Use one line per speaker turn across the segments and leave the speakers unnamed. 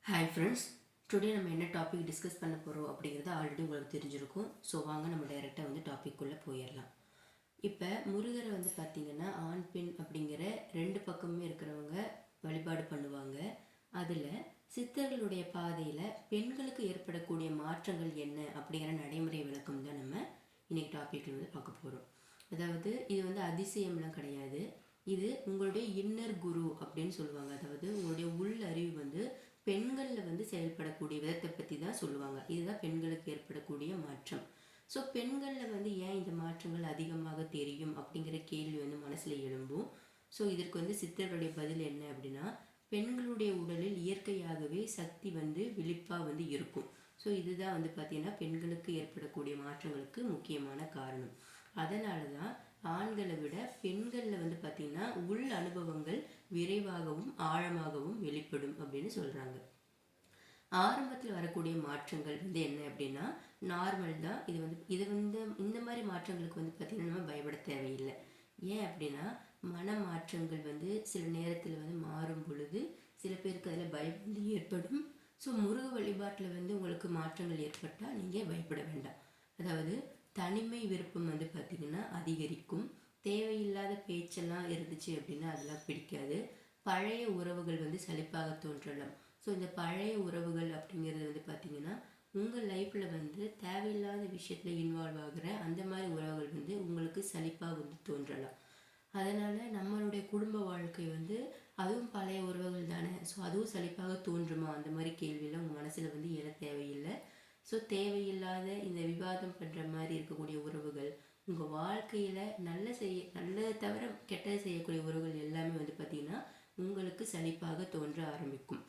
Hi friends, today நம்ம என்ன topic discuss பண்ண போகிறோம் அப்படிங்கிறது ஆல்ரெடி உங்களுக்கு தெரிஞ்சிருக்கும். ஸோ வாங்க நம்ம டைரெக்டாக டாபிக்குள்ளே போயிடலாம். இப்போ முருகரை பார்த்திங்கன்னா ஆண் பெண் அப்படிங்கிற ரெண்டு பக்கமே இருக்கிறவங்க வழிபாடு பண்ணுவாங்க. அதில் சித்தர்களுடைய பாதையில் பெண்களுக்கு ஏற்படக்கூடிய மாற்றங்கள் என்ன அப்படிங்கிற நடைமுறை விளக்கம் தான் நம்ம இன்றைக்கி டாப்பிக்கில் பார்க்க போகிறோம். அதாவது இது அதிசயம்லாம் கிடையாது. இது உங்களுடைய இன்னர் குரு அப்படின்னு சொல்லுவாங்க. அதாவது உங்களுடைய உள் அறிவு பெண்களில் செயல்படக்கூடிய விதத்தை பற்றி தான் சொல்லுவாங்க. இதுதான் பெண்களுக்கு ஏற்படக்கூடிய மாற்றம். ஸோ பெண்களில் ஏன் இந்த மாற்றங்கள் அதிகமாக தெரியும் அப்படிங்கிற கேள்வி மனசில் எழும்பும். ஸோ இதற்கு சித்தர்களுடைய பதில் என்ன அப்படின்னா, பெண்களுடைய உடலில் இயற்கையாகவே சக்தி விழிப்பாக இருக்கும். ஸோ இதுதான் பார்த்தீங்கன்னா பெண்களுக்கு ஏற்படக்கூடிய மாற்றங்களுக்கு முக்கியமான காரணம். அதனால தான் ஆண்களை விட பெண்களில் பார்த்தீங்கன்னா உள் அனுபவங்கள் விரைவாகவும் ஆழமாகவும் வெளிப்படும் அப்படின்னு சொல்கிறாங்க. ஆரம்பத்தில் வரக்கூடிய மாற்றங்கள் என்ன அப்படின்னா நார்மல் தான். இது இந்த மாதிரி மாற்றங்களுக்கு பார்த்தீங்கன்னா நம்ம பயப்பட தேவையில்லை. ஏன் அப்படின்னா மன மாற்றங்கள் சில நேரத்தில் மாறும் பொழுது சில பேருக்கு அதில் பயம் ஏற்படும். ஸோ முருக வழிபாட்டில் உங்களுக்கு மாற்றங்கள் ஏற்பட்டால் நீங்கள் பயப்பட வேண்டாம். அதாவது தனிமை விருப்பம் பார்த்திங்கன்னா அதிகரிக்கும். தேவையில்லாத பேச்செல்லாம் இருந்துச்சு அப்படின்னா அதெல்லாம் பிடிக்காது. பழைய உறவுகள் சலிப்பாக தோன்றலாம். ஸோ இந்த பழைய உறவுகள் அப்படிங்கிறது பார்த்திங்கன்னா உங்கள் லைஃப்பில் தேவையில்லாத விஷயத்தில் இன்வால்வ் ஆகிற அந்த மாதிரி உறவுகள் உங்களுக்கு சலிப்பாக தோன்றலாம். அதனால் நம்மளுடைய குடும்ப வாழ்க்கை அதுவும் பழைய உறவுகள் தானே, ஸோ அதுவும் சலிப்பாக தோன்றுமா அந்த மாதிரி கேள்வியெல்லாம் உங்கள் மனசில் எழ தேவையில்லை. ஸோ தேவையில்லாத இந்த விவாதம் பண்ணுற மாதிரி இருக்கக்கூடிய உறவுகள் உங்கள் வாழ்க்கையில் நல்லதை தவிர கெட்டது செய்யக்கூடிய உறவுகள் எல்லாமே பார்த்திங்கன்னா உங்களுக்கு சலிப்பாக தோன்ற ஆரம்பிக்கும்.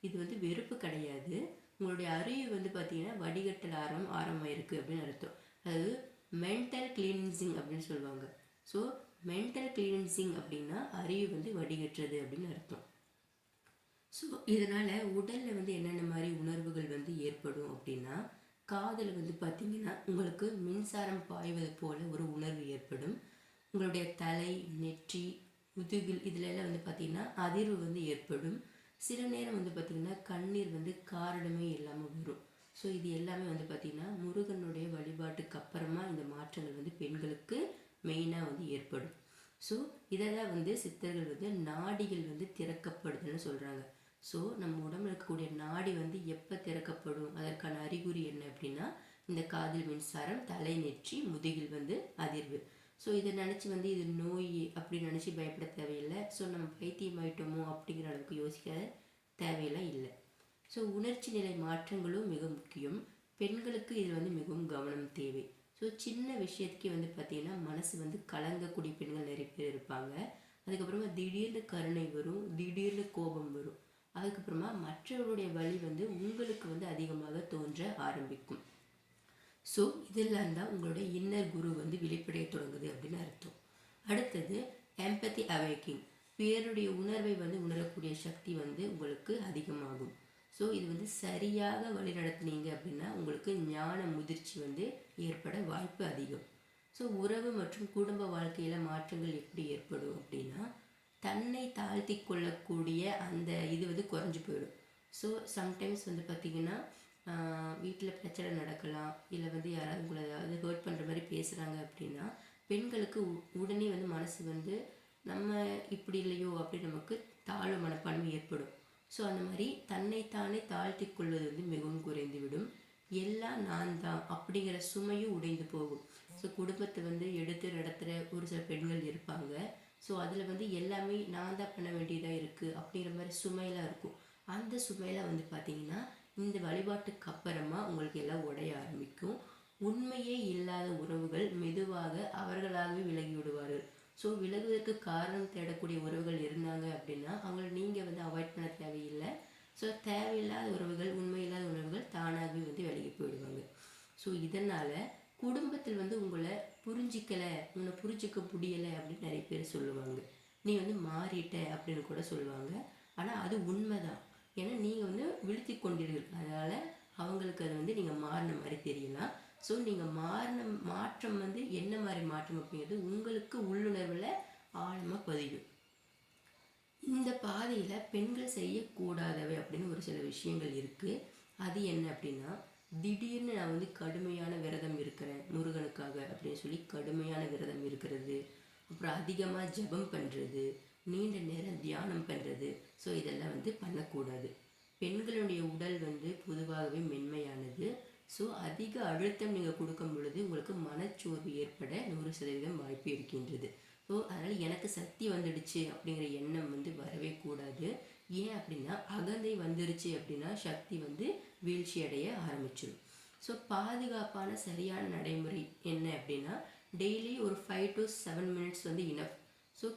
இது வெறுப்பு கிடையாது. உங்களுடைய அறிவு பார்த்திங்கன்னா வடிகட்டல் ஆரம்பமாயிருக்கு அப்படின்னு அர்த்தம். அதாவது மென்டல் கிளீன்சிங் அப்படின்னு சொல்லுவாங்க. ஸோ மென்டல் கிளீன்சிங் அப்படின்னா அறிவு வடிகட்டுறது அப்படின்னு அர்த்தம். ஸோ இதனால் உடலில் என்னென்ன மாதிரி உணர்வுகள் ஏற்படும் அப்படின்னா, காதில் பார்த்திங்கன்னா உங்களுக்கு மின்சாரம் பாய்வது போல ஒரு உணர்வு ஏற்படும். உங்களுடைய தலை, நெற்றி, முதுகில் இதிலெல்லாம் பார்த்திங்கன்னா அதிர்வு ஏற்படும். சில நேரம் பார்த்திங்கன்னா கண்ணீர் காரணமே இல்லாமல் வரும். ஸோ இது எல்லாமே பார்த்திங்கன்னா முருகனுடைய வழிபாட்டுக்கு அப்புறமா இந்த மாற்றங்கள் பெண்களுக்கு மெயினாக ஏற்படும். ஸோ இதை தான் சித்தர்கள் நாடிகள் திறக்கப்படுதுன்னு சொல்கிறாங்க. ஸோ நம்ம உடம்புல இருக்கக்கூடிய நாடி எப்போ திறக்கப்படும், அதற்கான அறிகுறி என்ன அப்படின்னா இந்த காதில் மின்சாரம், தலை, நெற்றி, முதுகில் அதிர்வு. ஸோ இதை நினச்சி இது நோய் அப்படின்னு நினச்சி பயப்பட தேவையில்லை. ஸோ நம்ம பைத்தியமாயிட்டோமோ அப்படிங்கிற அளவுக்கு யோசிக்க தேவையெல்லாம் இல்லை. ஸோ உணர்ச்சி நிலை மாற்றங்களும் மிக முக்கியம். பெண்களுக்கு இதில் மிகவும் கவனம் தேவை. ஸோ சின்ன விஷயத்துக்கே பார்த்திங்கன்னா மனசு கலங்கக்கூடிய பெண்கள் நிறைய பேர் இருப்பாங்க. அதுக்கப்புறமா திடீர்னு கருணை வரும், திடீர்னு கோபம் வரும். அதுக்கப்புறமா மற்றவருடைய வழி உங்களுக்கு அதிகமாக தோன்ற ஆரம்பிக்கும். ஸோ இதெல்லாம் தான் உங்களுடைய இன்னர் குரு வெளிப்படைய தொடங்குது அப்படின்னு அர்த்தம். அடுத்தது எம்பத்தி அவேக்கிங். பிறருடைய உணர்வை உணரக்கூடிய சக்தி உங்களுக்கு அதிகமாகும். ஸோ இது சரியாக வழி நடத்துனீங்க அப்படின்னா உங்களுக்கு ஞான முதிர்ச்சி ஏற்பட வாய்ப்பு அதிகம். ஸோ உறவு மற்றும் குடும்ப வாழ்க்கையில் மாற்றங்கள் எப்படி ஏற்படும் அப்படின்னா, தன்னை தாழ்த்தி கொள்ளக்கூடிய அந்த இது குறைஞ்சி போயிடும். ஸோ சம்டைம்ஸ் பார்த்திங்கன்னா வீட்டில் பிரச்சனை நடக்கலாம், இல்லை யாராவது உங்களை ஏதாவது ஹர்ட் பண்ணுற மாதிரி பேசுகிறாங்க அப்படின்னா பெண்களுக்கு உடனே மனசு நம்ம இப்படி இல்லையோ அப்படின்னு நமக்கு தாழ்வு மனப்பான்மை ஏற்படும். ஸோ அந்த மாதிரி தன்னைத்தானே தாழ்த்தி கொள்வது மிகவும் குறைந்துவிடும். எல்லாம் நான் தான் அப்படிங்கிற சுமையும் உடைந்து போகும். ஸோ குடும்பத்தை எடுத்து நடத்துகிற ஒரு சில பெண்கள் இருப்பாங்க. ஸோ அதில் எல்லாமே நான் தான் பண்ண வேண்டியதாக இருக்குது அப்படிங்கிற மாதிரி சுமையெல்லாம் இருக்கும். அந்த சுமையெல்லாம் பார்த்திங்கன்னா இந்த வழிபாட்டுக்கு அப்புறமா உங்களுக்கு எல்லாம் உடைய ஆரம்பிக்கும். உண்மையே இல்லாத உறவுகள் மெதுவாக அவர்களாகவே விலகி விடுவார்கள். ஸோ விலகுவதற்கு காரணம் தேடக்கூடிய உறவுகள் இருந்தாங்க அப்படின்னா அவங்கள நீங்கள் அவாய்ட் பண்ண தேவையில்லை. ஸோ தேவையில்லாத உறவுகள், உண்மையில்லாத உறவுகள் தானாகவே விலகி போயிடுவாங்க. ஸோ இதனால் குடும்பத்தில் உங்களை புரிஞ்சிக்கலை, உன்னை புரிஞ்சிக்க முடியலை அப்படின்னு நிறைய பேர் சொல்லுவாங்க. நீ மாறிட்ட அப்படின்னு கூட சொல்லுவாங்க. ஆனால் அது உண்மைதான். ஏன்னா நீங்கள் விழுத்தி கொண்டீர்கள். அதனால் அவங்களுக்கு அது நீங்கள் மாறின மாதிரி தெரியலாம். ஸோ நீங்கள் மாறின மாற்றம் என்ன மாதிரி மாற்றம் அப்படிங்கிறது உங்களுக்கு உள்ளுணர்வில் ஆழமாக பதியும். இந்த பாதையில் பெண்கள் செய்யக்கூடாதவை அப்படின்னு ஒரு சில விஷயங்கள் இருக்குது. அது என்ன அப்படின்னா, திடீர்னு நான் வந்து கடுமையான விரதம் இருக்கிறேன் முருகனுக்காக அப்படின்னு சொல்லி கடுமையான விரதம் இருக்கிறது, அப்புறம் அதிகமாக ஜெபம் பண்ணுறது, நீண்ட நேரம் தியானம் பண்ணுறது. ஸோ இதெல்லாம் வந்து பண்ணக்கூடாது. பெண்களுடைய உடல் வந்து பொதுவாகவே மென்மையானது. ஸோ அதிக அழுத்தம் நீங்கள் கொடுக்கும் பொழுது உங்களுக்கு மனச்சோர்வு ஏற்பட 100% வாய்ப்பு இருக்கின்றது. ஸோ அதனால் எனக்கு சக்தி வந்துடுச்சு அப்படிங்கிற எண்ணம் வந்து வரவே கூடாது. ஏன் அப்படின்னா, அகந்தை வந்துருச்சு அப்படின்னா சக்தி வந்து வீழ்ச்சி அடைய ஆரம்பிச்சிடும். ஸோ பாதுகாப்பான சரியான நடைமுறை என்ன அப்படின்னா, டெய்லி ஒரு 5 to 7 மினிட்ஸ் வந்து இனஃப். ஸோ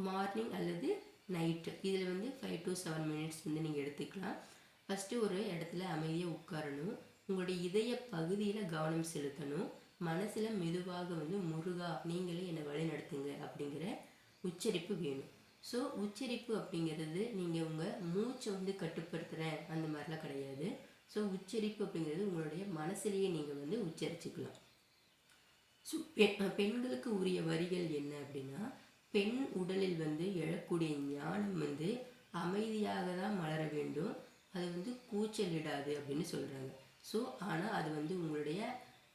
மார்னிங் அல்லது நைட்டு இதில் வந்து 5 to 7 மினிட்ஸ் வந்து நீங்கள் எடுத்துக்கலாம். ஃபஸ்ட்டு ஒரு இடத்துல அமைதியாக உட்காரணும். உங்களுடைய இதய பகுதியில் கவனம் செலுத்தணும். மனசில் மெதுவாக வந்து முருகா நீங்களே என்னை வழி நடத்துங்க அப்படிங்கிற உச்சரிப்பு வேணும். ஸோ உச்சரிப்பு அப்படிங்கிறது நீங்கள் உங்கள் மூச்சை வந்து கட்டுப்படுத்துகிறேன் அந்த மாதிரிலாம் கிடையாது. ஸோ உச்சரிப்பு அப்படிங்கிறது உங்களுடைய மனசிலேயே நீங்கள் வந்து உச்சரிச்சுக்கலாம். ஸோ பெண்களுக்கு உரிய வரிகள் என்ன அப்படின்னா, பெண் உடலில் வந்து எழக்கூடிய ஞானம் வந்து அமைதியாக தான் மலர வேண்டும், அது வந்து கூச்சலிடாது அப்படின்னு சொல்கிறாங்க. ஸோ ஆனால் அது வந்து உங்களுடைய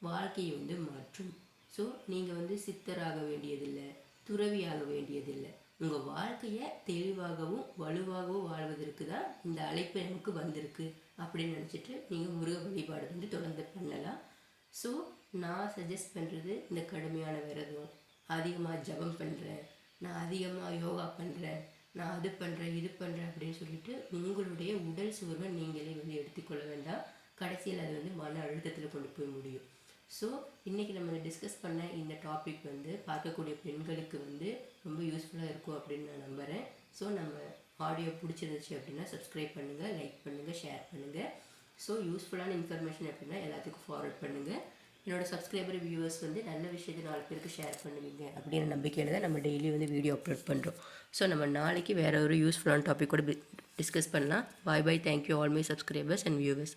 வாழ்க்கையை வந்து மாற்றும். ஸோ நீங்கள் வந்து சித்தராக வேண்டியதில்லை, துறவியாக வேண்டியதில்லை. உங்கள் வாழ்க்கையை தெளிவாகவும் வலுவாகவும் வாழ்வதற்கு தான் இந்த அழைப்பு நமக்கு வந்திருக்கு அப்படின்னு நினச்சிட்டு நீங்கள் முருக வழிபாடு வந்து தொடர்ந்து பண்ணலாம். ஸோ நான் சஜஸ்ட் பண்ணுறது, இந்த கடுமையான விரதம், அதிகமாக ஜபம் பண்ணுறேன், நான் அதிகமாக யோகா பண்ணுறேன், நான் அது பண்ணுறேன் இது பண்ணுறேன் அப்படின்னு சொல்லிட்டு உங்களுடைய உடல் சோர்வை நீங்களே வந்து எடுத்துக்கொள்ள வேண்டாம். கடைசியில் அது வந்து மன அழுத்தத்தில் கொண்டு போய் முடியும். ஸோ இன்றைக்கி நம்ம டிஸ்கஸ் பண்ண இந்த டாபிக் வந்து பார்க்கக்கூடிய பெண்களுக்கு வந்து ரொம்ப யூஸ்ஃபுல்லாக இருக்கும் அப்படின்னு நான் நம்புகிறேன். ஸோ நம்ம ஆடியோ பிடிச்சிருந்துச்சு அப்படின்னா சப்ஸ்கிரைப் பண்ணுங்கள், லைக் பண்ணுங்கள், ஷேர் பண்ணுங்கள். ஸோ யூஸ்ஃபுல்லான இன்ஃபர்மேஷன் அப்படின்னா எல்லாத்துக்கும் ஃபார்வர்ட் பண்ணுங்கள். என்னோடய சப்ஸ்கிரைபர் வியூவர்ஸ் வந்து நல்ல விஷயத்தை 4 பேருக்கு ஷேர் பண்ணுவீங்க அப்படிங்கிற நம்பிக்கையில் தான் நம்ம டெய்லி வந்து வீடியோ அப்லோட் பண்ணுறோம். ஸோ நம்ம நாளைக்கு வேறு ஒரு யூஸ்ஃபுல்லான டாபிக் கூட டிஸ்கஸ் பண்ணலாம். Bye bye. Thank you all my subscribers and viewers.